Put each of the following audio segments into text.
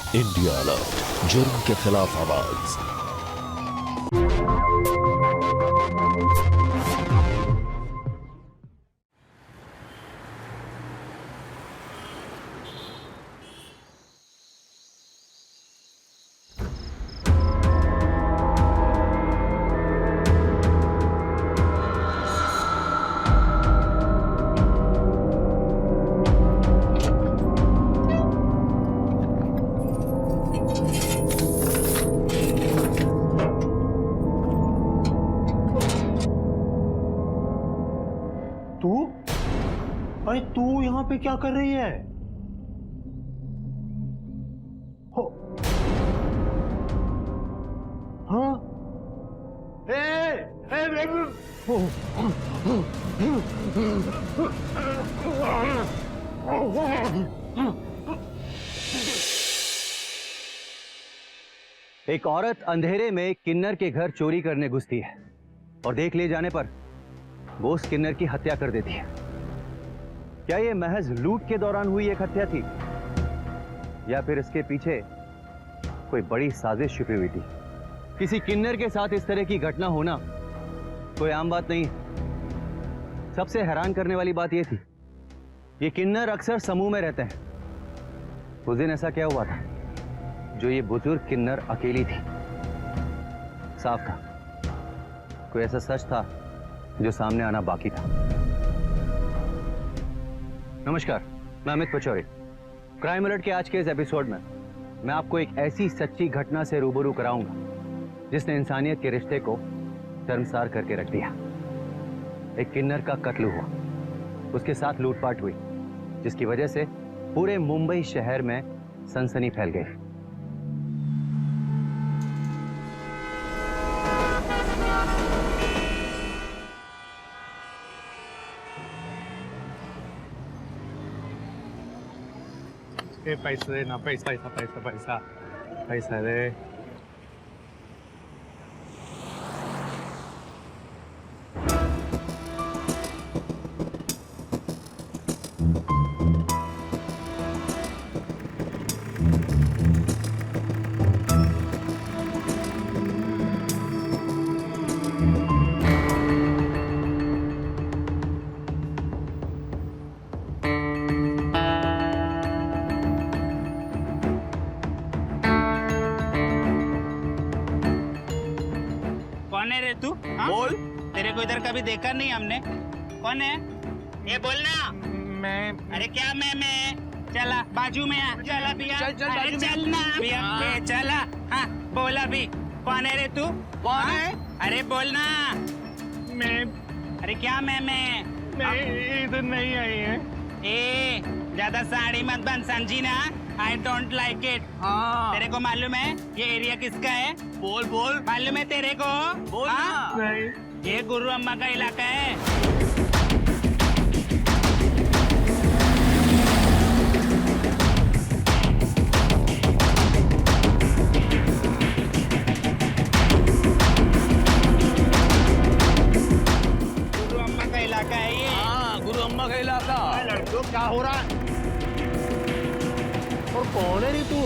India alert, जुर्म के खिलाफ आवाज। अरे तू यहाँ पे क्या कर रही है? हो हाँ एक औरत अंधेरे में किन्नर के घर चोरी करने घुसती है और देख लिए जाने पर वो उस किन्नर की हत्या कर देती है। क्या ये महज लूट के दौरान हुई एक हत्या थी या फिर इसके पीछे कोई बड़ी साजिश छुपी हुई थी? किसी किन्नर के साथ इस तरह की घटना होना कोई आम बात नहीं है। सबसे हैरान करने वाली बात यह थी, ये किन्नर अक्सर समूह में रहते हैं। उस दिन ऐसा क्या हुआ था जो ये बुजुर्ग किन्नर अकेली थी? साफ था कोई ऐसा सच था जो सामने आना बाकी था। नमस्कार, मैं अमित पचौरी। क्राइम अलर्ट के आज के इस एपिसोड में मैं आपको एक ऐसी सच्ची घटना से रूबरू कराऊंगा जिसने इंसानियत के रिश्ते को शर्मसार करके रख दिया। एक किन्नर का कत्ल हुआ, उसके साथ लूटपाट हुई, जिसकी वजह से पूरे मुंबई शहर में सनसनी फैल गई। पैसा दे ना, पैसा पैसा पैसा पैसा पैसा दे। कौन है रे तू? बोल। तेरे को इधर कभी देखा नहीं हमने। कौन है ये? बोलना। मैं। अरे क्या मैं चला बाजू में आ। चला भैया, अरे चलना भैया, चला। हाँ बोला भी। कौन है रे तू? कौन है? अरे बोलना। मैं। अरे क्या मैं इधर नहीं आई है। ए ज्यादा साड़ी मत बन, समझी ना? I don't like it। तेरे को मालूम है ये एरिया किसका है? बोल बोल। मालूम है तेरे को? बोल ना। नहीं। ये गुरु अम्मा का इलाका है। गुरु अम्मा का इलाका है ये। हाँ गुरु अम्मा का इलाका। लड़कों क्या हो रहा है? और कौन है रे तू?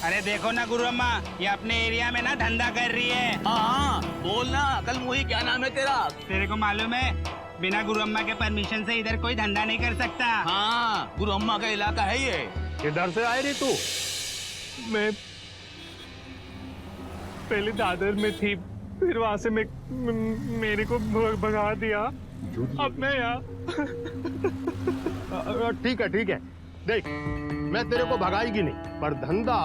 अरे देखो ना गुरु अम्मा, ये अपने एरिया में ना धंधा कर रही है। हाँ बोलना। कल मुही क्या नाम है तेरा? तेरे को मालूम है बिना गुरु अम्मा के परमिशन से इधर कोई धंधा नहीं कर सकता। हाँ गुरु अम्मा का इलाका है ये। किधर से आए रे तू? मैं पहले दादर में थी, फिर वहां से मेरे को भगा दिया। अब मैं यहाँ। ठीक है देख, मैं तेरे को भगाएगी नहीं, पर धंधा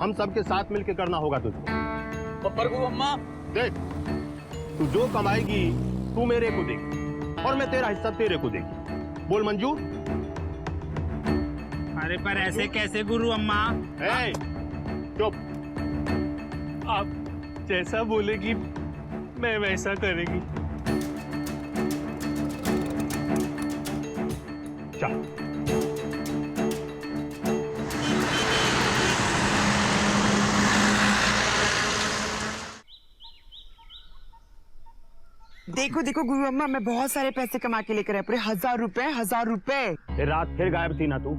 हम सबके साथ मिलके करना होगा तुझको। पर गुरु अम्मा देख, तू जो कमाएगी तू मेरे को देगी और मैं तेरा हिस्सा तेरे को देगी। बोल मंजूर? अरे पर ऐसे कैसे गुरु अम्मा? चुप। आप जैसा बोलेगी मैं वैसा करेगी। चल। देखो देखो गुरु अम्मा, मैं बहुत सारे पैसे कमा के लेकर आए, पूरे 1000 रुपए। रात फिर गायब थी ना तू?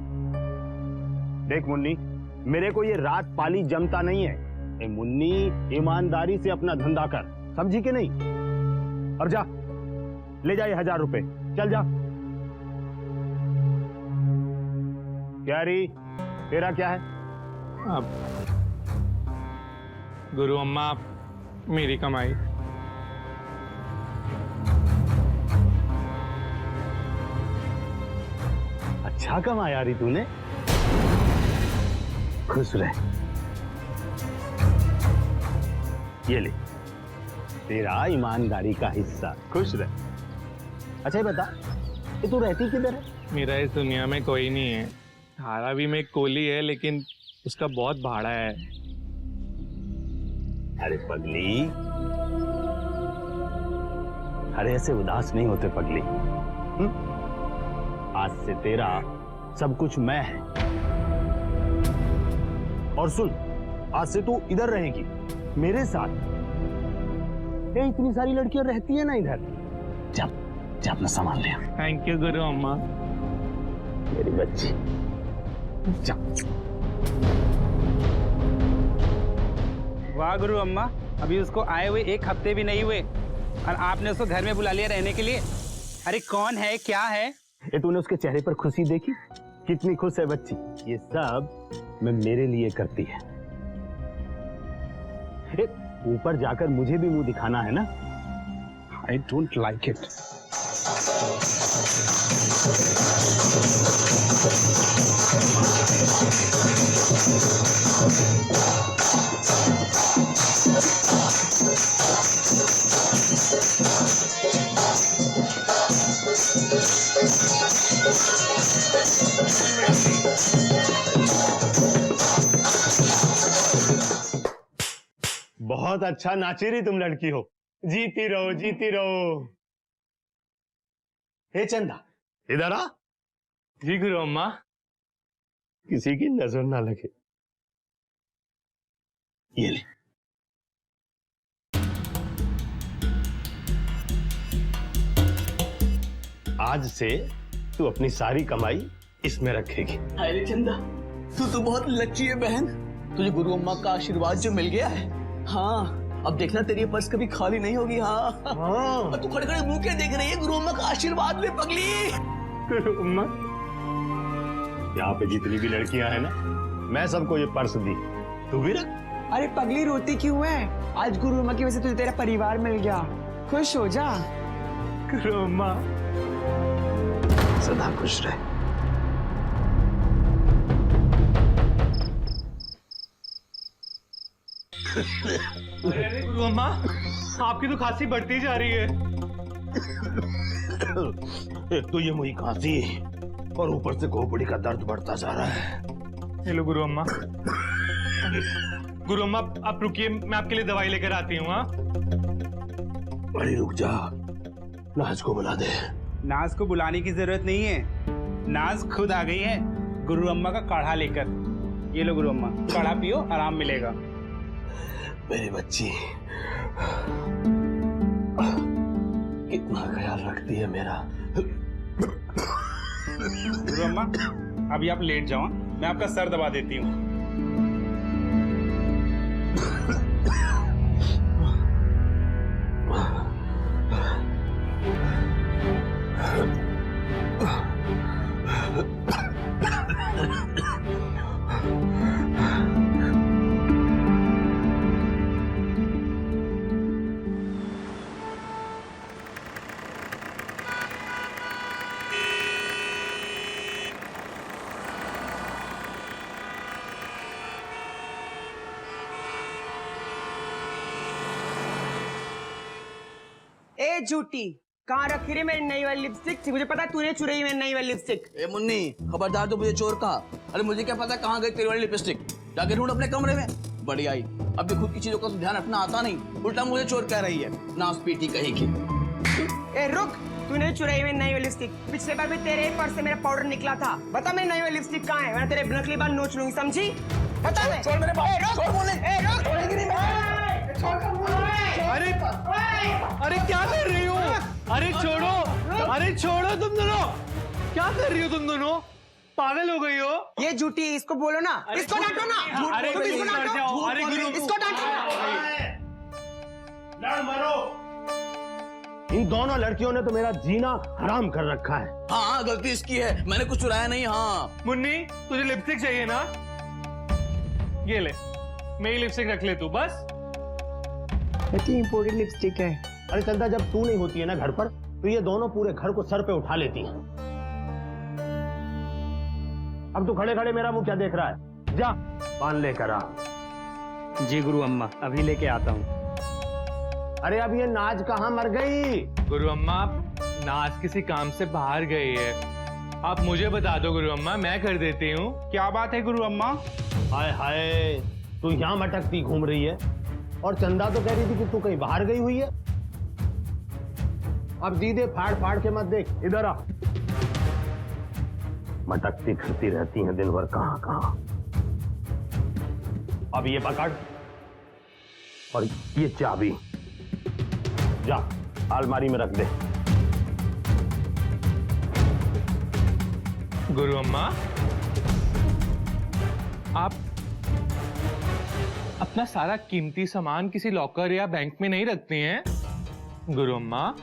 देख मुन्नी, मेरे को ये रात पाली जमता नहीं है। ए मुन्नी, ईमानदारी से अपना धंधा कर, समझी कि नहीं? और जा ले जा ये 1000 रुपए, चल जा। क्या री, तेरा क्या है? गुरु अम्मा, मेरी कमाई। अच्छा कमाया री तूने, खुश रह। ये ले तेरा ईमानदारी का हिस्सा, खुश रह। अच्छा ये बता, ये तू रहती किधर है? मेरा इस दुनिया में कोई नहीं है। धारावी में एक कोली है, लेकिन उसका बहुत भाड़ा है। अरे पगली, अरे ऐसे उदास नहीं होते पगली। आज से तेरा सब कुछ मैं है। और सुन, आज से तू इधर रहेगी मेरे साथ। ये इतनी सारी लड़कियां रहती है ना इधर। जब अपना सामान ले। थैंक यू गुरु अम्मा। मेरी बच्ची जा। वाह गुरु अम्मा, अभी उसको आए हुए 1 हफ्ते भी नहीं हुए और आपने उसको घर में बुला लिया रहने के लिए। अरे कौन है, क्या है? ये तूने उसके चेहरे पर खुशी देखी? कितनी खुश है बच्ची। ये सब मैं मेरे लिए करती है। ऊपर जाकर मुझे भी मुंह दिखाना है ना। I don't like it. बहुत अच्छा नाची रही तुम लड़की हो। जीती रहो, जीती रहो। हे चंदा, इधर आ। जी गुरु अम्मा। किसी की नजर ना लगे। ये ले। आज से तू अपनी सारी कमाई इसमें रखेगी। अरे चंदा, तू तो बहुत लच्ची है बहन। तुझे गुरु अम्मा का आशीर्वाद जो मिल गया है। हाँ, अब देखना तेरी पर्स कभी खाली नहीं होगी। हाँ, और तू खड़े खड़े मुंह के देख रही है। गुरु अम्मा का आशीर्वाद में पगली। गुरु अम्मा, यहाँ पे जितनी भी लड़कियां हैं ना, मैं सबको ये पर्स दी। तू भी रख। अरे पगली रोती क्यों है? आज गुरु अम्मा की वजह से तुझे तेरा परिवार मिल गया, खुश हो जा। गुरु अम्मा, सदा खुश रहे। अरे गुरु अम्मा, आपकी तो खांसी बढ़ती जा रही है। एक तो ये मुझे खांसी और ऊपर से खोपड़ी का दर्द बढ़ता जा रहा है। हेलो गुरु अम्मा। गुरु अम्मा आप रुकिए, मैं आपके लिए दवाई लेकर आती हूँ। हाँ, बड़ी रुक जा, नाज को बुला दे। नाज को बुलाने की जरूरत नहीं है, नाज खुद आ गई है गुरु अम्मा का काढ़ा लेकर। ये लो गुरु अम्मा, काढ़ा पियो, आराम मिलेगा। मेरी बच्ची कितना ख्याल रखती है मेरा। गुरु अम्मा अभी आप लेट जाओ, मैं आपका सर दबा देती हूँ। ए झूठी, कहाँ रखी रे मेरी नई वाली लिपस्टिक? मुझे पता तूने चुराई मेरी नई वाली लिपस्टिक। ए मुन्नी, खबरदार, तो मुझे चोर कहा। अरे मुझे क्या पता कहाँ गई तेरी वाली लिपस्टिक। जाके ढूंढ अपने कमरे में। बड़ी आई, अब भी खुद की चीजों का तो ध्यान रखना आता नहीं, उल्टा मुझे चोर कह रही है। नास पीटी कहेगी। ए रुक, तूने चुराई मेरी नई वाली लिपस्टिक। पिछले बार भी तेरे पर्स से मेरा पाउडर निकला था। बता मेरी नई वाली लिपस्टिक कहाँ है? मैं तेरे नकली बाल नोच लूंगी, समझी? बता। छोड़ मेरे बाल, छोड़ मुन्नी। अरे क्या कर रही हो? अरे छोड़ो, अरे छोड़ो तुम दोनों। क्या कर रही हो तुम दोनों? पागल हो गई हो? ये झूठी, इसको बोलो ना, इसको डांटो ना। अरे तुम इसको मर जाओ, अरे डांटो, गुरु इसको डांटो। लड़ मरो। इन दोनों लड़कियों ने तो मेरा जीना हराम कर रखा है। हाँ गलती इसकी है, मैंने कुछ चुराया नहीं। हाँ मुन्नी, तुझे लिपस्टिक चाहिए ना? ये ले, मेरी लिपस्टिक रख ले तू बस। इतनी इम्पोर्टेंट लिपस्टिक है। अरे चंदा, जब तू नहीं होती है ना घर पर, तो ये दोनों पूरे घर को सर पे उठा लेती हैं। अब तू खड़े खड़े मेरा मुंह क्या देख रहा है? जा पान लेकर आ। जी गुरु अम्मा, अभी लेके आता हूँ। अरे अब ये नाज कहाँ मर गई? गुरु अम्मा, नाज किसी काम से बाहर गई है। आप मुझे बता दो गुरु अम्मा, मैं कर देती हूँ। क्या बात है गुरु अम्मा? हाय हाय, तू यहाँ मटकती घूम रही है और चंदा तो कह रही थी कि तू कहीं बाहर गई हुई है। अब दीदे फाड़ फाड़ के मत देख, इधर आ। मटकती फिरती रहती हैं दिन भर कहां कहां। अब ये पकड़ और ये चाबी जा अलमारी में रख दे। गुरु अम्मा, आप अपना सारा कीमती सामान किसी लॉकर या बैंक में नहीं रखती हैं? गुरु अम्मा,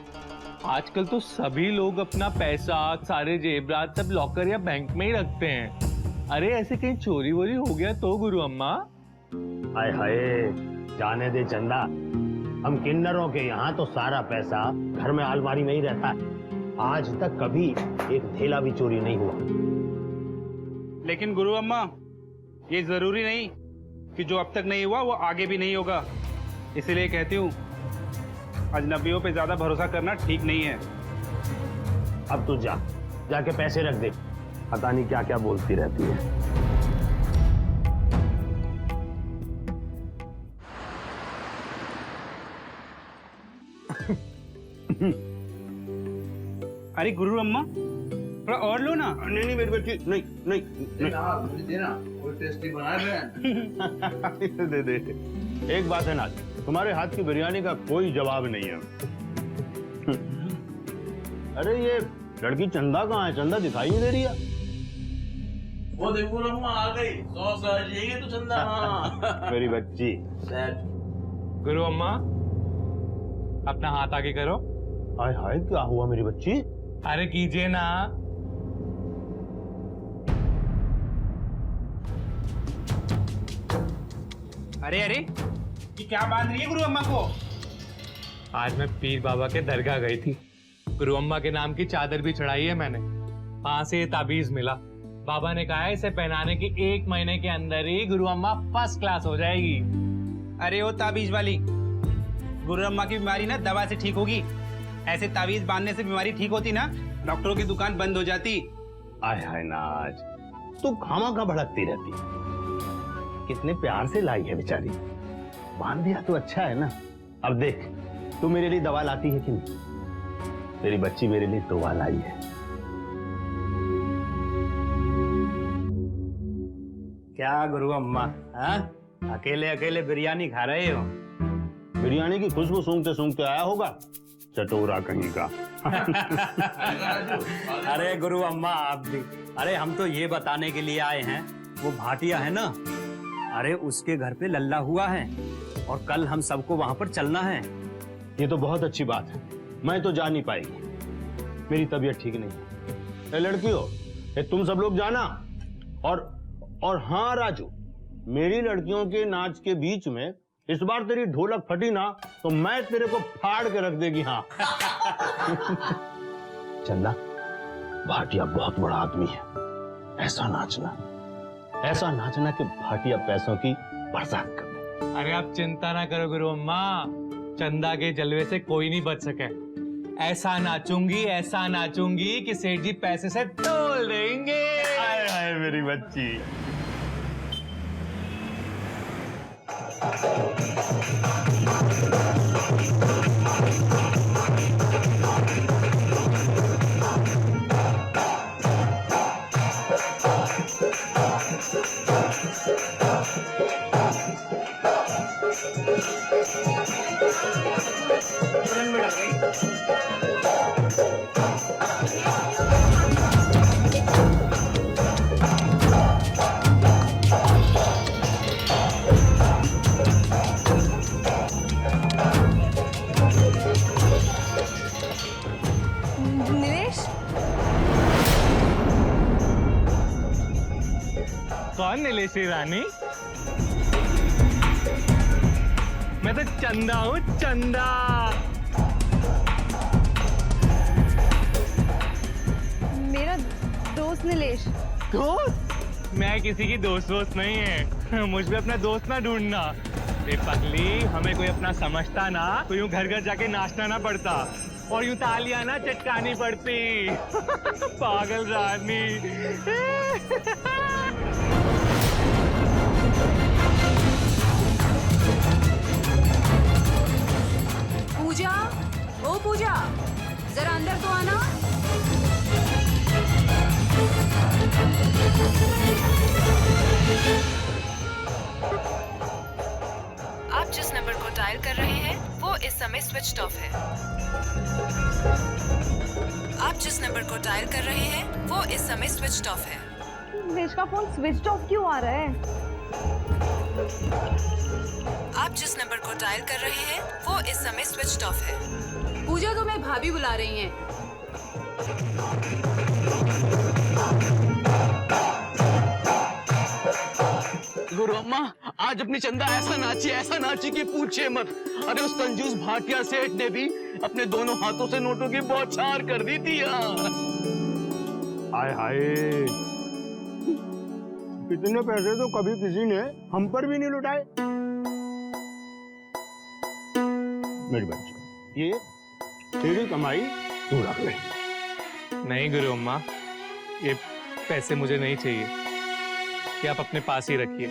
आजकल तो सभी लोग अपना पैसा, सारे जेवरात सब लॉकर या बैंक में ही रखते हैं। अरे ऐसे कहीं चोरी वोरी हो गया तो गुरु अम्मा? हाय हाय, जाने दे चंदा, हम किन्नरों के यहाँ तो सारा पैसा घर में अलमारी में ही रहता है। आज तक कभी एक थैला भी चोरी नहीं हुआ। लेकिन गुरु अम्मा, ये जरूरी नहीं कि जो अब तक नहीं हुआ वो आगे भी नहीं होगा। इसीलिए कहती हूँ, अजनबियों पे ज्यादा भरोसा करना ठीक नहीं है। अब तू जाके पैसे रख दे, पता नहीं क्या क्या बोलती रहती है। अरे गुरु अम्मा, थोड़ा और लो ना। नहीं नहीं मेरी बेटी, नहीं नहीं, नहीं। देना, वो टेस्टी बना रहे हैं। दे दे। एक बात है नाज, तुम्हारे हाथ की बिरयानी का कोई जवाब नहीं है। अरे ये लड़की चंदा कहाँ है? चंदा दिखाई नहीं दे रही है। वो देखो अम्मा आ गई, 100 साल जिएगी तो चंदा। हाँ मेरी बच्ची। गुरु अम्मा, अपना हाथ आगे करो। हाय हाय, क्या हुआ मेरी बच्ची? अरे कीजिए ना। अरे अरे, ये क्या बांध रही है गुरु अम्मा को? आज मैं पीर बाबा के दरगाह गई थी। गुरु अम्मा के नाम की चादर भी चढ़ाई है मैंने। वहां से ये ताबीज मिला। बाबा ने कहा है इसे पहनाने के 1 महीने के अंदर ही गुरु अम्मा फर्स्ट क्लास हो जाएगी। अरे वो ताबीज वाली, गुरु अम्मा की बीमारी ना दवा से ठीक होगी। ऐसे ताबीज बांधने से बीमारी ठीक होती ना, डॉक्टरों की दुकान बंद हो जाती। हाय हाय नाज, तू खामा भड़कती रहती। कितने प्यार से लाई है बेचारी, बांध दिया तो अच्छा है ना। अब देख, तू मेरे लिए दवा लाती है कि नहीं? तेरी बच्ची मेरे लिए दवा लाई है। क्या गुरु अम्मा, हाँ? अकेले अकेले बिरयानी खा रहे हो? बिरयानी की खुशबू सूंघते सूंघते आया होगा, चटोरा कहीं का। अरे गुरु अम्मा, आप भी। अरे हम तो ये बताने के लिए आए हैं, वो भाटिया है ना, अरे उसके घर पे लल्ला हुआ है और कल हम सबको वहां पर चलना है। ये तो बहुत अच्छी बात है, मैं तो जा नहीं पाएगी, मेरी तबीयत ठीक नहीं है। ए लड़कियों, तुम सब लोग जाना। और हाँ राजू, मेरी लड़कियों के नाच के बीच में इस बार तेरी ढोलक फटी ना तो मैं तेरे को फाड़ के रख देगी। हाँ चंदा, भाटिया बहुत बड़ा आदमी है, ऐसा नाचना कि भाटिया पैसों की बरसात कर दे। अरे आप चिंता ना करो गुरु अम्मा, चंदा के जलवे से कोई नहीं बच सके। ऐसा नाचूंगी कि सेठ जी पैसे से तोल देंगे। हाय हाय मेरी बच्ची। नीलेश्वरी रानी, मैं तो चंदा हूँ, चंदा। मेरा दोस्त नीलेश। दोस्त? मैं किसी की दोस्त नहीं है। मुझ पे अपना दोस्त ना ढूंढना। ए पगली, हमें कोई अपना समझता ना तो यूं घर घर जाके नाचना ना पड़ता और यूं तालियां ना चटकानी पड़ती। पागल रानी। पूजा, ओ पूजा, जरा अंदर तो आना। आप जिस नंबर को डायल कर रहे हैं वो इस समय स्विच्ड ऑफ है। आप जिस नंबर को डायल कर रहे हैं वो इस समय स्विच्ड ऑफ है। नीलेश का फोन स्विच्ड ऑफ क्यों आ रहा है? आप जिस नंबर को डायल कर रहे हैं वो इस समय स्विच्ड ऑफ है। पूजा, तुम्हें भाभी बुला रही हैं। गुरु अम्मा, आज अपनी चंदा ऐसा नाची कि पूछे मत। अरे उस कंजूस भाटिया सेठ ने भी अपने दोनों हाथों से नोटों की बौछार कर दी थी। हाय हाय, इतने पैसे तो कभी किसी ने हम पर भी नहीं लुटाए। मेरी बच्ची, ये तेरी कमाई तू रख ले। नहीं गुरु अम्मा, ये पैसे मुझे नहीं चाहिए, ये आप अपने पास ही रखिए।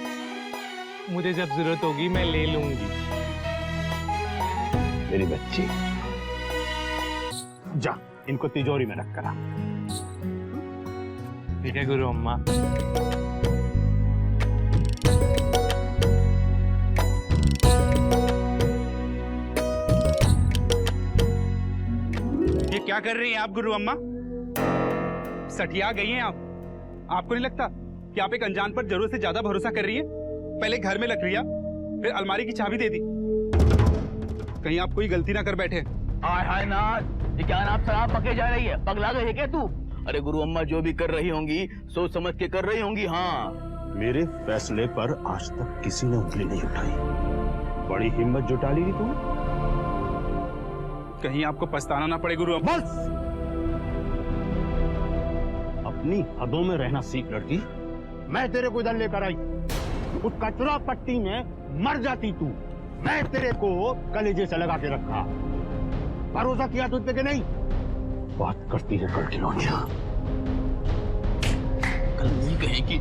मुझे जब जरूरत होगी मैं ले लूंगी। मेरी बच्ची, जा इनको तिजोरी में रख कर आ। ठीक है गुरु अम्मा। ये क्या कर रही हैं आप गुरु अम्मा? सठिया गई हैं आप। आपको नहीं लगता कि आप एक अनजान पर जरूरत से ज्यादा भरोसा कर रही हैं? पहले घर में लग लिया, फिर अलमारी की चाबी दे दी। कहीं आप कोई गलती ना कर बैठे। हाय हाय नाथ, ये क्या नाथ शराब पके जा रही है? पगला गई है क्या तू? अरे गुरु अम्मा जो भी कर रही होंगी सोच समझ के कर रही होंगी। हाँ, मेरे फैसले पर आज तक किसी ने उंगली नहीं उठाई। बड़ी हिम्मत जुटा ली तू। कहीं आपको पछताना ना पड़े गुरु अम्मा। बस अपनी हदों में रहना सीख लड़की। मैं तेरे को इधर लेकर आई, उस कचरा पट्टी में मर जाती तू। मैं तेरे को कलेजे से लगा के रखा, भरोसा किया तुझ पे कि नहीं? बात करती है कल की लौंडिया। कल नहीं कहेगी।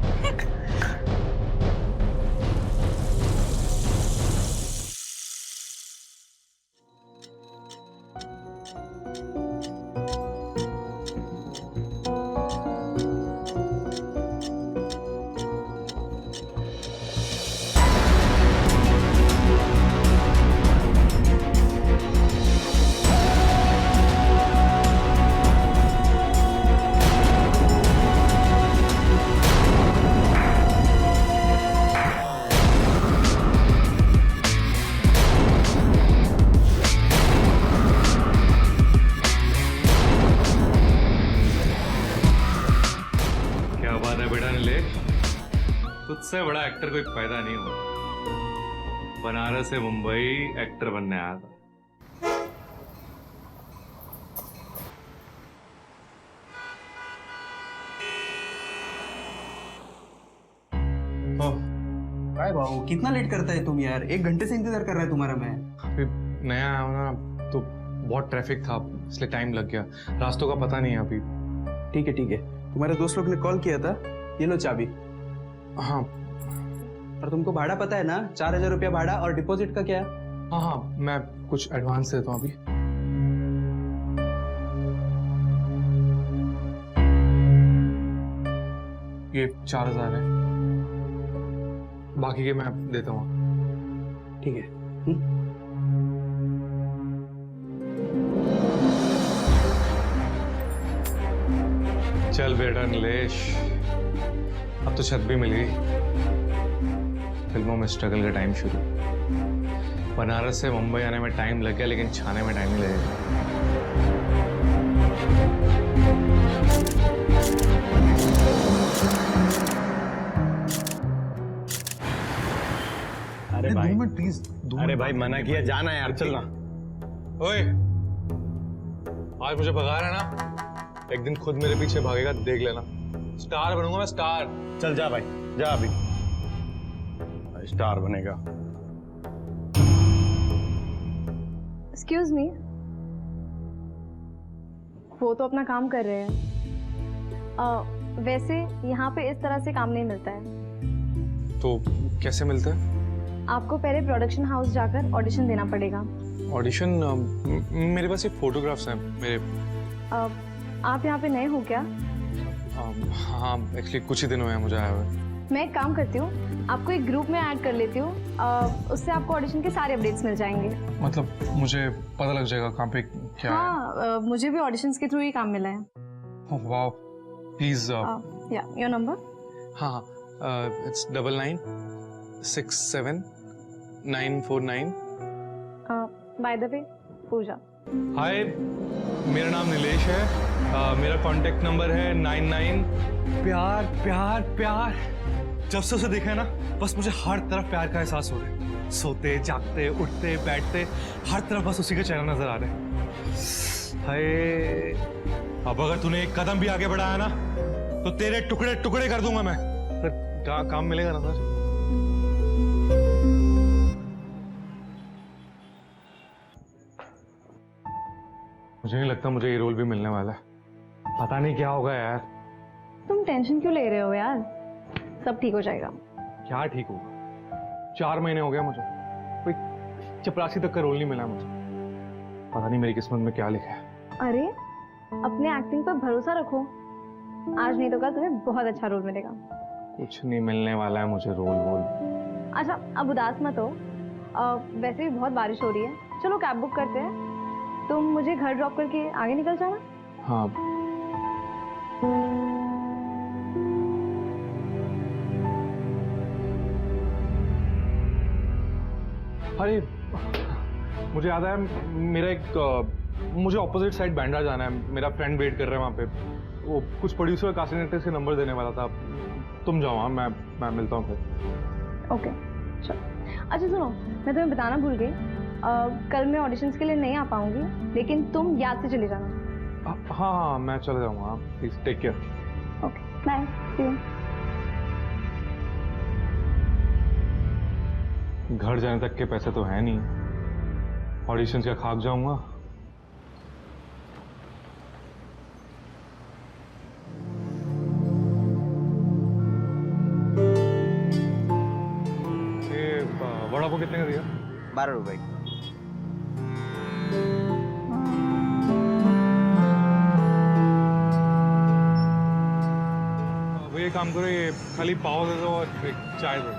तुझसे बड़ा एक्टर कोई पैदा नहीं हुआ। बनारस से मुंबई एक्टर बनने आया था। हाय बाबू, कितना लेट करता है तुम यार? 1 घंटे से इंतजार कर रहा है तुम्हारा मैं। अभी नया आया हूं ना, तो बहुत ट्रैफिक था इसलिए टाइम लग गया। रास्तों का पता नहीं है अभी। ठीक है, तुम्हारे दोस्त लोग ने कॉल किया था, ये लो चाबी। हाँ, और तुमको भाड़ा पता है ना? 4000 रुपया भाड़ा, और डिपॉजिट का क्या? हाँ, मैं कुछ एडवांस देता हूँ अभी। ये 4000 है, बाकी के मैं देता हूँ। ठीक है। चल बेटा नीलेश, अब तो छत भी मिल गई। फिल्मों में स्ट्रगल का टाइम शुरू। बनारस से मुंबई आने में टाइम लग गया, लेकिन छाने में टाइम नहीं लगेगा। अरे भाई 2 मिनट प्लीज। अरे भाई मना किया, जाना यार, चलना। ओए, आज मुझे भगा रहा है ना, एक दिन खुद मेरे पीछे भागेगा, देख लेना। स्टार बनूंगा मैं, स्टार। चल जा भाई, जा अभी, स्टार बनेगा। एक्सक्यूज मी, वो तो अपना काम कर रहे हैं। वैसे यहाँ पे इस तरह से काम नहीं मिलता है। तो कैसे मिलता है? आपको पहले प्रोडक्शन हाउस जाकर ऑडिशन देना पड़ेगा। ऑडिशन? मेरे पास ये फोटोग्राफ्स हैं मेरे। आप यहाँ पे नए हो क्या? हाँ, एक्चुअली कुछ ही दिन हुए हैं मुझे आया हुए। मैं एक काम करती हूँ, आपको एक ग्रुप में ऐड कर लेती हूँ, उससे आपको ऑडिशन के सारे अपडेट्स मिल जाएंगे। मतलब मुझे पता लग जाएगा कहाँ पे क्या है? हाँ, मुझे भी ऑडिशंस के थ्रू ही काम मिला है। वाह, प्लीज। या योर नंबर? हाँ, इट्स 99679499। बाय द वे, पूजा। हाय, मेरा नाम नीलेश है। मेरा कांटेक्ट नंबर है 99। प्यार प्यार प्यार, जब से उसे देखा है ना, बस मुझे हर तरफ प्यार का एहसास हो रहा है। सोते जागते उठते बैठते हर तरफ बस उसी के चेहरा नजर आ रहे हैं। हाय, अब अगर तूने एक कदम भी आगे बढ़ाया ना, तो तेरे टुकड़े टुकड़े कर दूंगा मैं। सर, काम मिलेगा ना सर? मुझे नहीं लगता मुझे ये रोल भी मिलने वाला है। पता नहीं क्या होगा यार। तुम टेंशन क्यों ले रहे हो यार, सब ठीक हो जाएगा। क्या ठीक होगा? 4 महीने हो गए मुझे, कोई चपरासी तक का रोल नहीं मिला मुझे। पता नहीं मेरी किस्मत में क्या लिखा है। अरे, अपने एक्टिंग पर भरोसा रखो, आज नहीं तो कल तुम्हें बहुत अच्छा रोल मिलेगा। कुछ नहीं मिलने वाला है मुझे रोल वोल। अच्छा, अब उदास मत हो। वैसे भी बहुत बारिश हो रही है, चलो कैब बुक करते हैं, तुम मुझे घर ड्रॉप करके आगे निकल जाना। हाँ। अरे, मुझे याद आया, मेरा मुझे ऑपोजिट साइड बैंड्रा जाना है। मेरा फ्रेंड वेट कर रहा है वहाँ पे। वो कुछ प्रोड्यूसर कास्टिंग डायरेक्टर से नंबर देने वाला था। तुम जाओ, हाँ, मैं मिलता हूँ फिर। ओके, चलो। अच्छा सुनो, मैं तुम्हें बताना भूल गई, कल मैं ऑडिशंस के लिए नहीं आ पाऊंगी, लेकिन तुम याद से चले जाना। हाँ, मैं चले जाऊँगा। Please take care. Okay, bye, see you. घर जाने तक के पैसे तो है नहीं, ऑडिशंस का खाक जाऊंगा। ये वड़ा पाव कितने का दिया? 12 रुपए। वो ये काम करो, ये खाली पाव दे दो और एक चाय दे दो।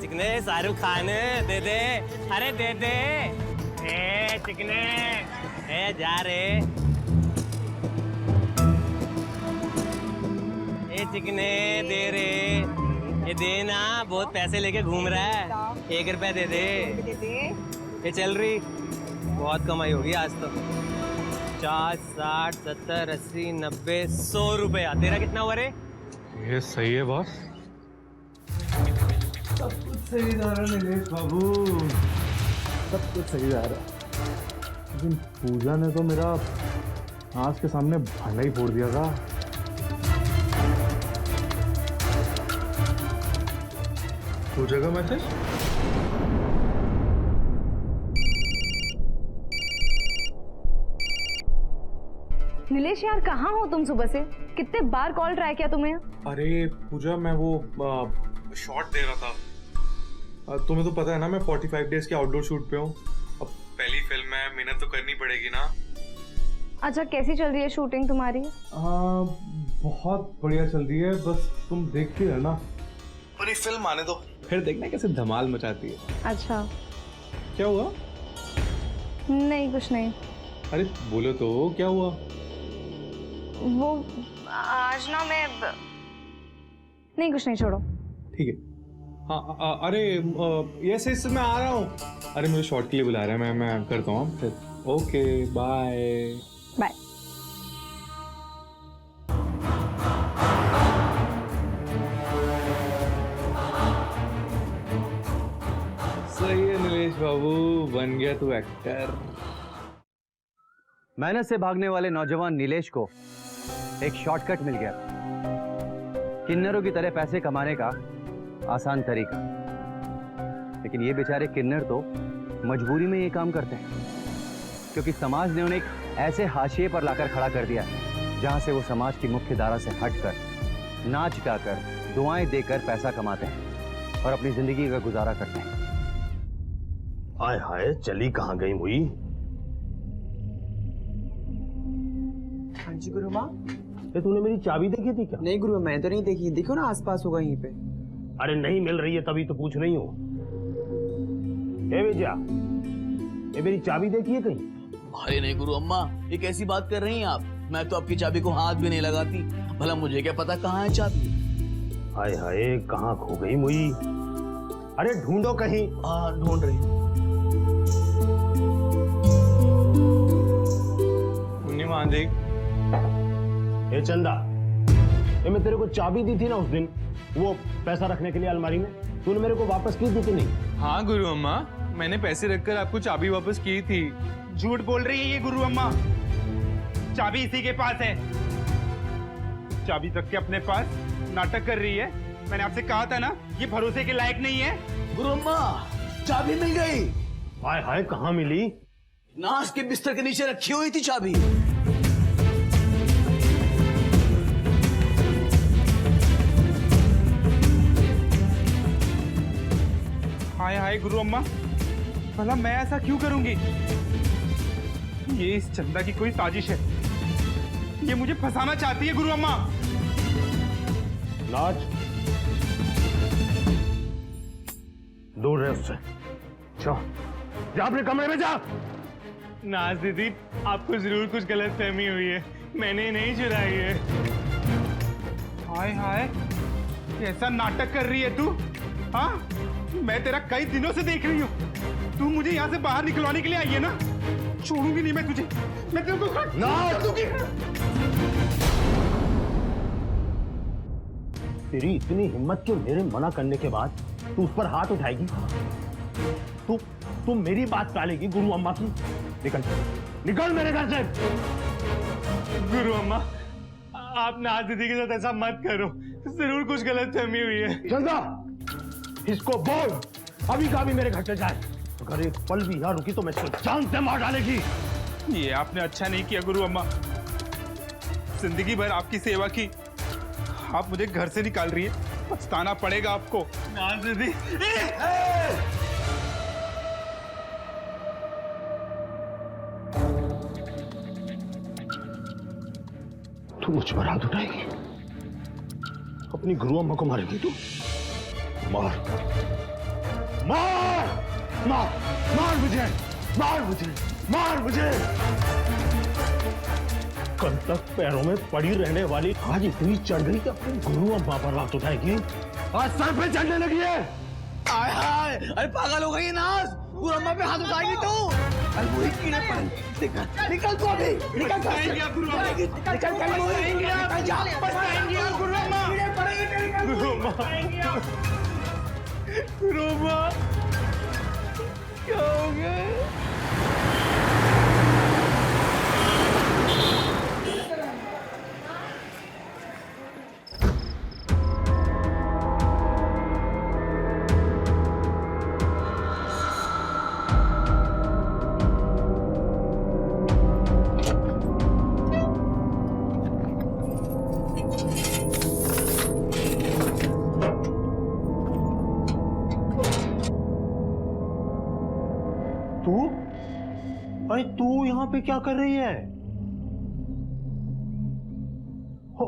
चिकने, शाहरुख खान दे दे, अरे दे दे। चिकने, जा रे। चिकने दे रे, ये दे ना, बहुत पैसे लेके घूम रहा है। 1 रुपया दे दे। ये चल रही, बहुत कमाई होगी आज तो। 50, 60, 70, 80, 90, 100 रुपया। तेरा कितना हुआ रे? ये सही है बॉस। सब कुछ सही जा रहा है नीलेश बाबू, सब कुछ सही जा रहा है। लेकिन पूजा ने तो मेरा आँख के सामने भांडा ही फोड़ दिया था। पूजा का मैसेज? नीलेश यार, कहाँ हो तुम सुबह से? कितने बार कॉल ट्राई किया तुम्हें? अरे पूजा, मैं वो शॉट दे रहा था। तुम्हें तो पता है ना, मैं 45 डेज के आउटडोर शूट पे हूँ। अब पहली फिल्म है, मेहनत तो करनी पड़ेगी ना। अच्छा, कैसी चल रही है शूटिंग तुम्हारी? बहुत बढ़िया चल रही है, बस तुम देखती रहना। पूरी फिल्म आने दो, फिर देखना कैसे धमाल मचाती है। अच्छा, क्या हुआ? नहीं कुछ नहीं। अरे बोलो तो, क्या हुआ? वो आज ना मैं नहीं, कुछ नहीं, छोड़ो। ठीक है। हाँ, अरे यस मैं आ रहा हूँ। अरे मुझे शॉट के लिए बुला रहा है, मैं करता हूँ फिर। Okay, bye. बाय। सही है नीलेश बाबू, बन गया तू एक्टर। मेहनत से भागने वाले नौजवान नीलेश को एक शॉर्टकट मिल गया, किन्नरों की तरह पैसे कमाने का आसान तरीका। लेकिन ये बेचारे किन्नर तो मजबूरी में ये काम करते हैं, क्योंकि समाज ने उन्हें एक ऐसे हाशिए पर लाकर खड़ा कर दिया है जहां से वो समाज की मुख्य धारा से हटकर नाच गाकर दुआएं देकर पैसा कमाते हैं और अपनी जिंदगी का गुजारा करते हैं। हाय हाय, चली कहाँ गई हुई? हाँ जी गुरु माँ। ये तूने मेरी चाबी देखी थी क्या? नहीं गुरु, मैं तो नहीं देखी। देखो ना आसपास होगा यहीं पे। अरे नहीं मिल रही है तभी तो पूछ रही हूँ। विजया, ये मेरी चाबी देखी है कहीं? अरे नहीं गुरु अम्मा, ये कैसी बात कर रही हैं आप? मैं तो आपकी चाबी को हाथ भी नहीं लगाती, भला मुझे क्या पता कहाँ है चाबी। हाय हाय, कहाँ खो गई मुई? अरे ढूंढो कहीं। हाँ ढूंढ रही हूँ। ए चंदा, ये मैं तेरे को चाबी दी थी ना उस दिन, वो पैसा रखने के लिए अलमारी में, तूने मेरे को वापस की थी कि नहीं? हाँ गुरु अम्मा, मैंने पैसे रखकर आपको चाबी वापस की थी। झूठ बोल रही है ये गुरु अम्मा। चाबी इसी के पास है। चाबी रख के अपने पास नाटक कर रही है। मैंने आपसे कहा था ना, ये भरोसे के लायक नहीं है। गुरु अम्मा, चाबी मिल गई। हाय हाय, कहाँ मिली? नाश के बिस्तर के नीचे रखी हुई थी चाबी। हाय हाय गुरु अम्मा, भला मैं ऐसा क्यों करूंगी? ये इस चंदा की कोई साजिश है। ये मुझे फंसाना चाहती है गुरु अम्मा। नाच, दूर रहे उससे। जा अपने कमरे में जा। नाज दीदी, आपको जरूर कुछ गलत फहमी हुई है, मैंने नहीं चुराई है। हाय हाय, कैसा नाटक कर रही है तू? हाँ, मैं तेरा कई दिनों से देख रही हूँ। तू मुझे यहाँ से बाहर निकलवाने के लिए आई है ना? छोड़ूंगी नहीं मैं तुझे। मैं तेरे को तेरी इतनी हिम्मत कि मेरे मना करने के बाद तू उस पर हाथ उठाएगी? तू मेरी बात टालेगी गुरु अम्मा की? निकल, निकल मेरे घर से। गुरु अम्मा, आप नाज दीदी के साथ ऐसा मत करो, जरूर कुछ गलत फहमी हुई है। चंदा, इसको बोल अभी का भी मेरे घर से जाए। अगर एक पल भी यहाँ रुकी तो मैं इसको जान से मार डालेगी। ये आपने अच्छा नहीं किया गुरु अम्मा। जिंदगी भर आपकी सेवा की, आप मुझे घर से निकाल रही है। पछताना पड़ेगा आपको। नाज दीदी, तू मुझ पर हाथ उठाएगी? अपनी गुरु अम्मा को मारेगी तू? मार मार मार मार मुझे, मार मुझे, मार मुझे। कल तक पैरों में पड़ी रहने वाली आज इतनी चढ़ गई कि अपनी गुरु अम्मा पर हाथ उठाएगी। आज सर पे चढ़ने लगी है। हाय हाय, अरे पागल हो गई है नाज। गुरु अम्मा पे हाथ उठाएगी तू? अरे वही कीड़े पड़े। निकल, निकल तू अभी। निकल, पछताएंगे आप गुरु अम्मा। पछताएंगे आप। पछताएंगे आप गुरु अम्मा। गुरु अम्मा, गुरु अम्मा, क्या हो गया? अरे तू यहाँ पे क्या कर रही है? हो,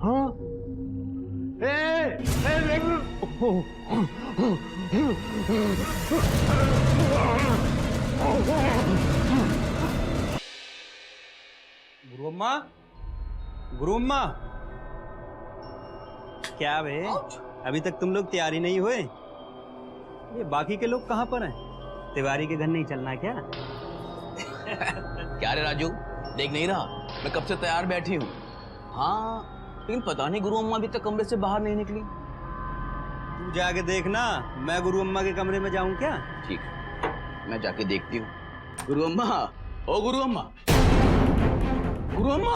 हाँ? गुरु अम्मा, गुरु अम्मा, क्या बे? अभी तक तुम लोग तैयारी नहीं हुए? ये बाकी के लोग कहाँ पर हैं? तिवारी के घर नहीं चलना क्या? क्या रे राजू, देख नहीं रहा मैं कब से तैयार बैठी हूँ। हाँ लेकिन पता नहीं गुरु अम्मा अभी तक कमरे से बाहर नहीं निकली। तू जाके देखना, मैं गुरु अम्मा के कमरे में जाऊं क्या? ठीक, मैं जाके देखती हूँ। गुरु अम्मा, ओ गुरु अम्मा, गुरु अम्मा,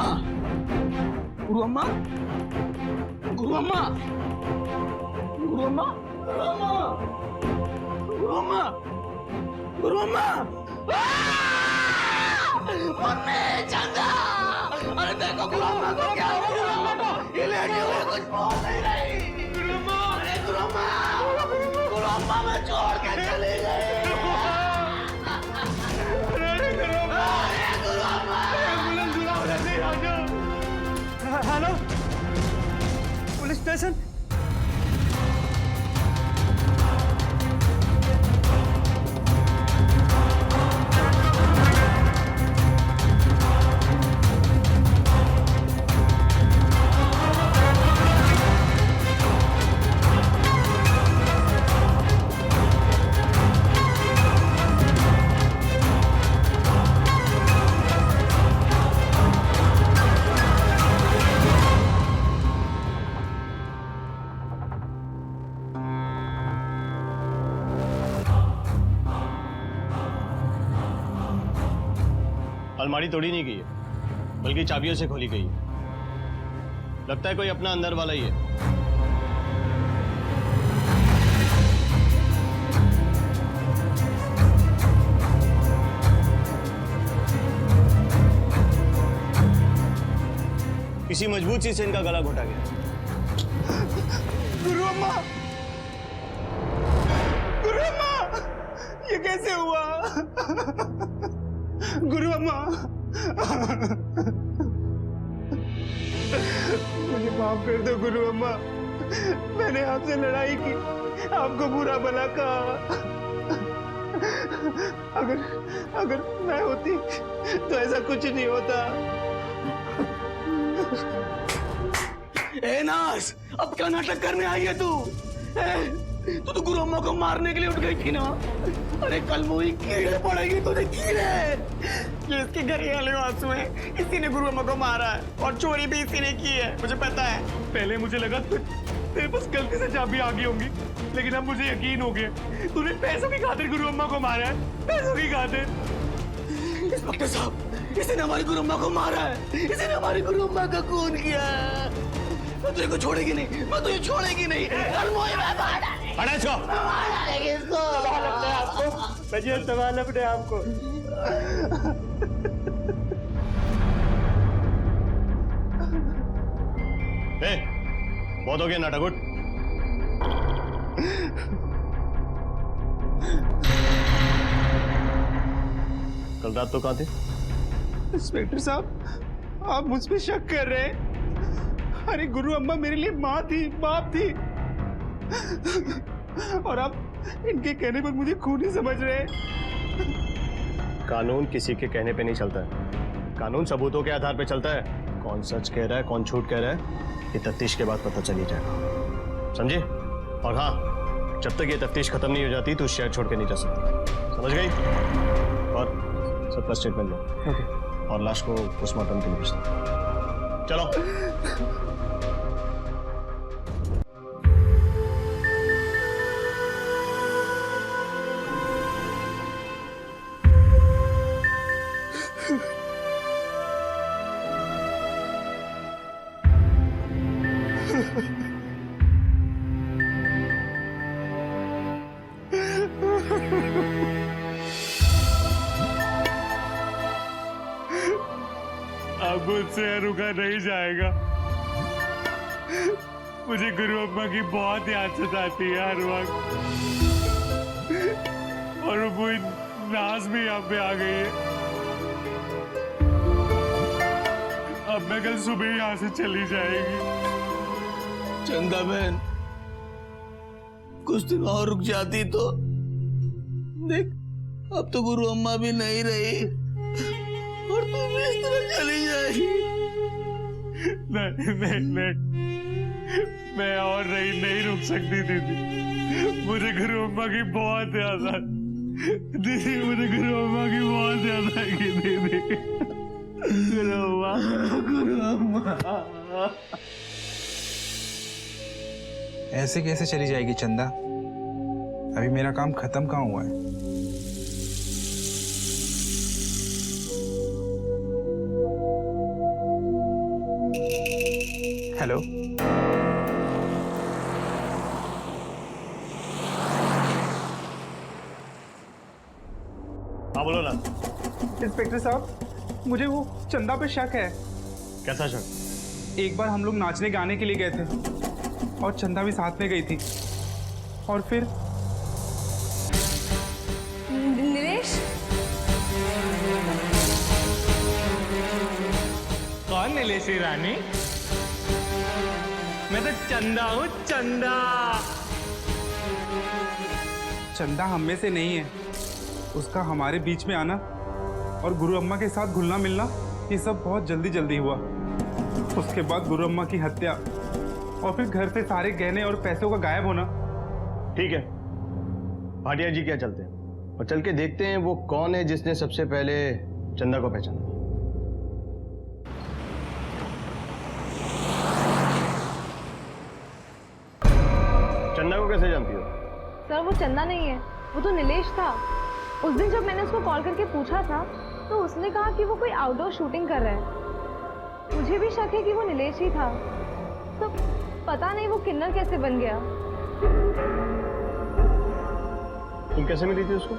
गुरु अम्मा, गुरु अम्मा, गुरु अम्मा, गुरु अम्मा, गुरु अम्मा, मम्मी चंदा, अरे देखो गुरु अम्मा को क्या हो गया, ये लेटी हुई कुछ बोल नहीं रही। गुरु अम्मा, अरे गुरु अम्मा, गुरु अम्मा मैं छोड़ के चली गई। Hello, police station. अलमारी तोड़ी नहीं गई है, बल्कि चाबियों से खोली गई है। लगता है कोई अपना अंदर वाला ही है। किसी मजबूत चीज से इनका गला घोटा गया। गुरु अम्मा, गुरु अम्मा, ये कैसे हुआ? गुरु अम्मा, मुझे माफ कर दो गुरु अम्मा, मैंने आपसे लड़ाई की, आपको बुरा भला कहा। अगर मैं होती तो ऐसा कुछ नहीं होता। ए नास, अब क्या नाटक करने आई है तू? तू तो गुरु अम्मा को मारने के लिए उठ गई थी ना? अरे कल वही कीड़े पड़ेगी तुझे, कीड़े। ये इसके घर वाले आंसू हैं, इसी ने गुरु अम्मा को मारा है और चोरी भी इसी ने की है, मुझे पता है। पहले मुझे लगा तेरे पास गलती से चाबी आ गई होंगी, लेकिन अब मुझे यकीन हो गया तूने पैसों की खातिर गुरु अम्मा को मारा है, पैसों की खातिर। इंस्पेक्टर साहब, इसने हमारी गुरु अम्मा को मारा है, इसने हमारी गुरु अम्मा का खून किया है। मैं तुझे को छोड़ेगी नहीं, मैं तुझे छोड़ेगी नहीं। हटा इसको। संभाल अपने आपको। बहुत हो गया नाटक, उठ। कल रात तो कहाँ थे? इंस्पेक्टर साहब, आप मुझ पे शक कर रहे हैं? अरे गुरु अम्मा मेरे लिए माँ थी, बाप थी, और आप इनके कहने पर मुझे खूनी समझ रहे हैं। कानून किसी के कहने पे नहीं चलता है, कानून सबूतों के आधार पे चलता है। कौन सच कह रहा है, कौन झूठ कह रहा है, ये तफ्तीश के बाद पता चली जाएगा, समझे? और हाँ, जब तक ये तफ्तीश खत्म नहीं हो जाती तो शहर छोड़ के नहीं जा सकती, समझ गई? और सबका स्टेटमेंट लो, और लाश को पोस्टमार्टम के लिए भेज दो। चलो। अब मुझसे रुका नहीं जाएगा। मुझे गुरु अम्मा की बहुत याद सताती है हर वक्त, और वो नाज भी यहाँ पे आ गई है। अब मैं कल सुबह यहाँ से चली जाएगी। चंदा बहन, कुछ दिन और रुक जाती तो देख, अब तो गुरु अम्मा भी नहीं रही और तू भी इस तरह चली जाएगी। नहीं, मैं और नहीं रुक सकती दीदी। मुझे गुरु अम्मा की बहुत याद आई दीदी, मुझे गुरु अम्मा की बहुत याद आएगी दीदी। ऐसे कैसे चली जाएगी चंदा? अभी मेरा काम खत्म कहाँ हुआ है? हेलो, हाँ बोलो ना। इंस्पेक्टर साहब, मुझे वो चंदा पे शक है। कैसा शक? एक बार हम लोग नाचने गाने के लिए गए थे और चंदा भी साथ में गई थी, और फिर नीलेश, कौन नीलेश्वरी रानी? मैं तो चंदा हूँ, चंदा। चंदा हम में से नहीं है। उसका हमारे बीच में आना और गुरु अम्मा के साथ घुलना मिलना, ये सब बहुत जल्दी जल्दी हुआ। उसके बाद गुरु अम्मा की हत्या और फिर घर से सारे गहने और पैसों का गायब होना। ठीक है, भाटिया जी क्या चलते हैं और चल के देखते हैं वो कौन है जिसने सबसे पहले चंदा को पहचाना। चंदा को कैसे जानती हो? सर वो चंदा नहीं है, वो तो नीलेश था। उस दिन जब मैंने उसको कॉल करके पूछा था तो उसने कहा कि वो कोई आउटडोर शूटिंग कर रहा है। मुझे भी शक है कि वो नीलेश ही था। तो पता नहीं वो किन्नर कैसे बन गया। तुम कैसे मिली थी उसको?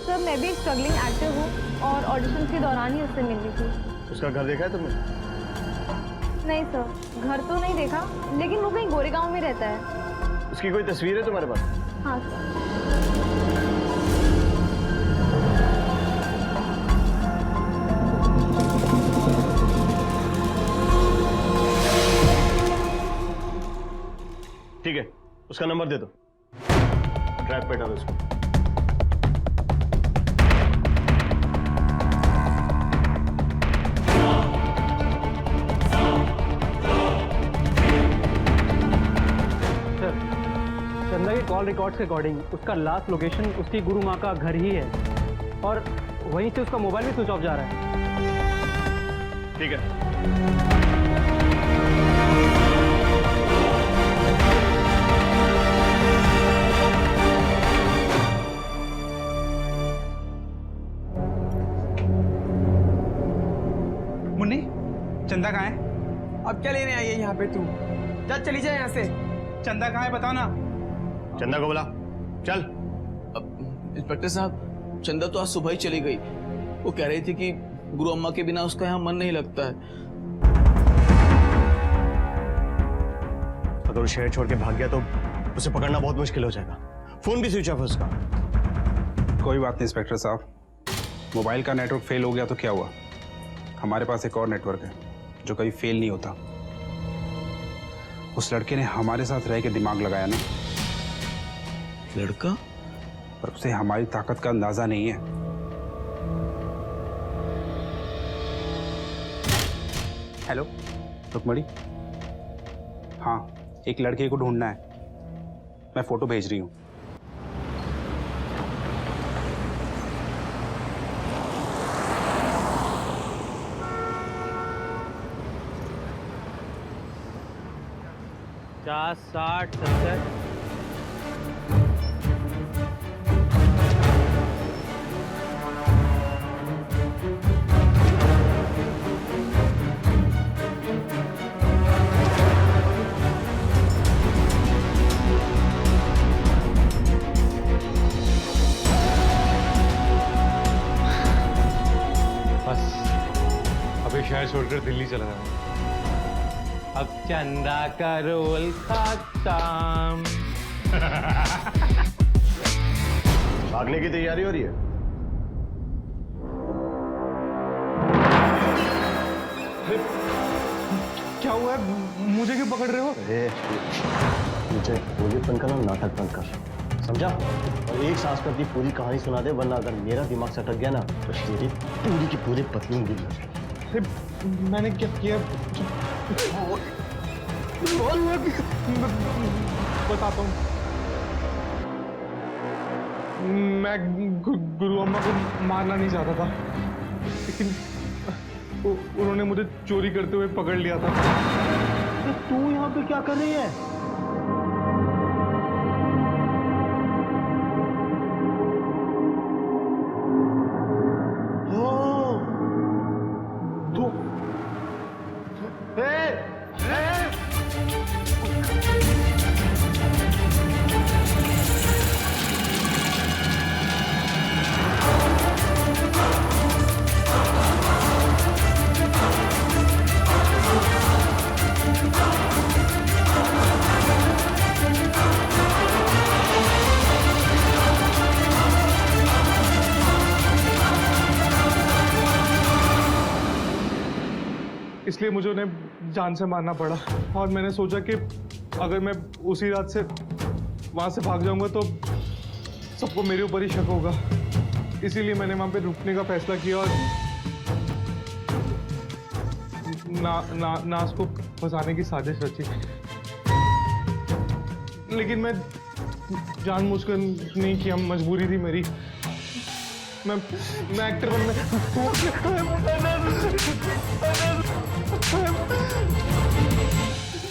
सर मैं भी एक स्ट्रगलिंग एक्टर हूँ और ऑडिशन के दौरान ही उससे मिली थी। उसका घर देखा है तुमने? नहीं सर, घर तो नहीं देखा, लेकिन वो कहीं गोरेगांव में रहता है। उसकी कोई तस्वीर है तुम्हारे पास? हाँ सर। ठीक है, उसका नंबर दे दो, ट्रैप पे डालो उसको। चंदा के कॉल रिकॉर्ड्स के अकॉर्डिंग उसका लास्ट लोकेशन उसकी गुरु माँ का घर ही है, और वहीं से उसका मोबाइल भी स्विच ऑफ जा रहा है। ठीक है, मुन्नी, चंदा कहाँ है? अब क्या लेने आई है यहाँ पे तू? चल चली जाए यहाँ से। चंदा कहाँ है बताओ ना। चंदा को बुला, चल। इंस्पेक्टर साहब, चंदा तो आज सुबह ही चली गई। वो कह रही थी कि गुरु अम्मा के बिना उसका यहाँ मन नहीं लगता है। अगर वो शहर छोड़ के भाग गया तो उसे पकड़ना बहुत मुश्किल हो जाएगा। फोन भी स्विच ऑफ है उसका। कोई बात नहीं इंस्पेक्टर साहब, मोबाइल का नेटवर्क फेल हो गया तो क्या हुआ? हमारे पास एक और नेटवर्क है जो कभी फेल नहीं होता। उस लड़के ने हमारे साथ रह के दिमाग लगाया ना। लड़का? पर उसे हमारी ताकत का अंदाजा नहीं है। हेलो रुकमणी, हाँ एक लड़के को ढूंढना है, मैं फोटो भेज रही हूँ। पचास, 60, 70। बस अभी शहर छोड़कर दिल्ली चला रहा हूँ। अब चंदा का रोल खत्म। भागने की तैयारी हो रही है? क्या हुआ है? मुझे क्यों पकड़ रहे हो? मुझे पूरी का नाटक बंद कर, समझा? और एक सांस पर अपनी पूरी कहानी सुना दे, वरना अगर मेरा दिमाग सटक गया ना तो तेरी पूरी की पूरी पतलून गिर जाएगी। मैंने क्या किया? बताता हूँ। मैं गुरु अम्मा को मारना नहीं चाहता था, उन्होंने मुझे चोरी करते हुए पकड़ लिया था। तू यहाँ पे क्या कर रही है? इसलिए मुझे उन्हें जान से मारना पड़ा और मैंने सोचा कि अगर मैं उसी रात से वहां से भाग जाऊंगा तो सबको मेरे ऊपर ही शक होगा। इसीलिए मैंने वहां पे रुकने का फैसला किया और नाज को फंसाने की साजिश रची। लेकिन मैं जानबूझकर नहीं किया, मजबूरी थी मेरी। मैं एक्टर बनने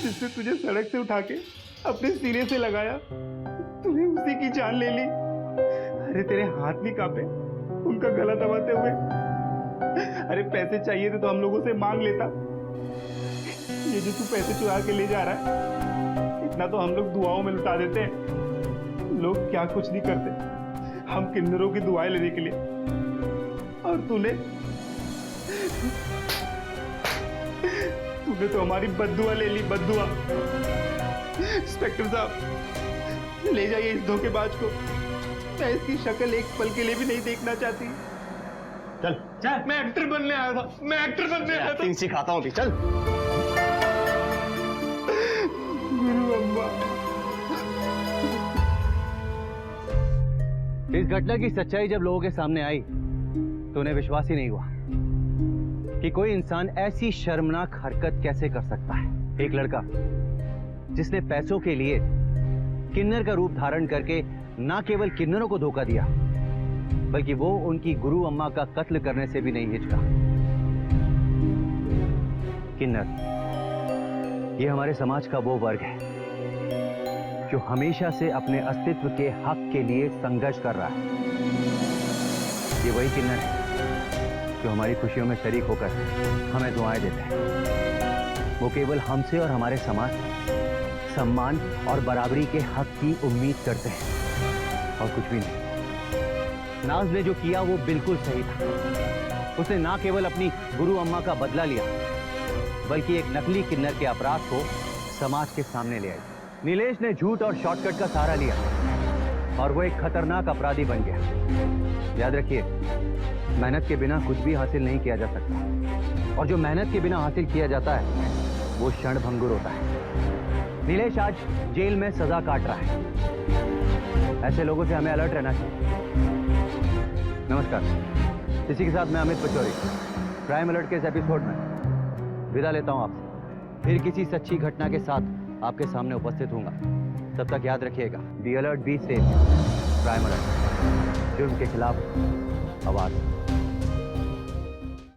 जिसने तुझे सड़क से उठा के अपने सीने से लगाया, तूने उसी की जान ले ली। अरे तेरे हाथ नहीं कांपे उनका गला दबाते हुए? अरे पैसे चाहिए थे तो हम लोगों से मांग लेता। ये जो तू पैसे चुरा के ले जा रहा है, इतना तो हम लोग दुआओं में लुटा देते हैं। लोग क्या कुछ नहीं करते हम किन्नरों की दुआएं लेने के लिए, और तूने तो हमारी बद्दुआ ले ली, बद्दुआ। इंस्पेक्टर साहब, ले जाइए इस धोखेबाज को। मैं इसकी शक्ल एक पल के लिए भी नहीं देखना चाहती। चल चल, मैं एक्टर बनने आया था, मैं एक्टर बनने आया था। एक्टिंग सिखाता हूँ, चल। गुरु अम्मा, इस घटना की सच्चाई जब लोगों के सामने आई तो उन्हें विश्वास ही नहीं हुआ कि कोई इंसान ऐसी शर्मनाक हरकत कैसे कर सकता है। एक लड़का जिसने पैसों के लिए किन्नर का रूप धारण करके ना केवल किन्नरों को धोखा दिया, बल्कि वो उनकी गुरु अम्मा का कत्ल करने से भी नहीं हिचका। किन्नर ये हमारे समाज का वो वर्ग है जो हमेशा से अपने अस्तित्व के हक के लिए संघर्ष कर रहा है। ये वही किन्नर है जो हमारी खुशियों में शरीक होकर हमें दुआएं देते हैं। वो केवल हमसे और हमारे समाज से सम्मान और बराबरी के हक की उम्मीद करते हैं, और कुछ भी नहीं। नाज ने जो किया वो बिल्कुल सही था। उसने ना केवल अपनी गुरु अम्मा का बदला लिया, बल्कि एक नकली किन्नर के अपराध को समाज के सामने ले आई। नीलेश ने झूठ और शॉर्टकट का सहारा लिया और वो एक खतरनाक अपराधी बन गया। याद रखिए, मेहनत के बिना कुछ भी हासिल नहीं किया जा सकता, और जो मेहनत के बिना हासिल किया जाता है वो क्षणभंगुर होता है। नीलेश आज जेल में सजा काट रहा है। ऐसे लोगों से हमें अलर्ट रहना चाहिए। नमस्कार, इसी के साथ मैं अमित पचौरी क्राइम अलर्ट के इस एपिसोड में विदा लेता हूं आपसे। फिर किसी सच्ची घटना के साथ आपके सामने उपस्थित होऊंगा। तब तक याद रखिएगा, be alert, be safe. Crime alert, जुर्म के खिलाफ आवाज।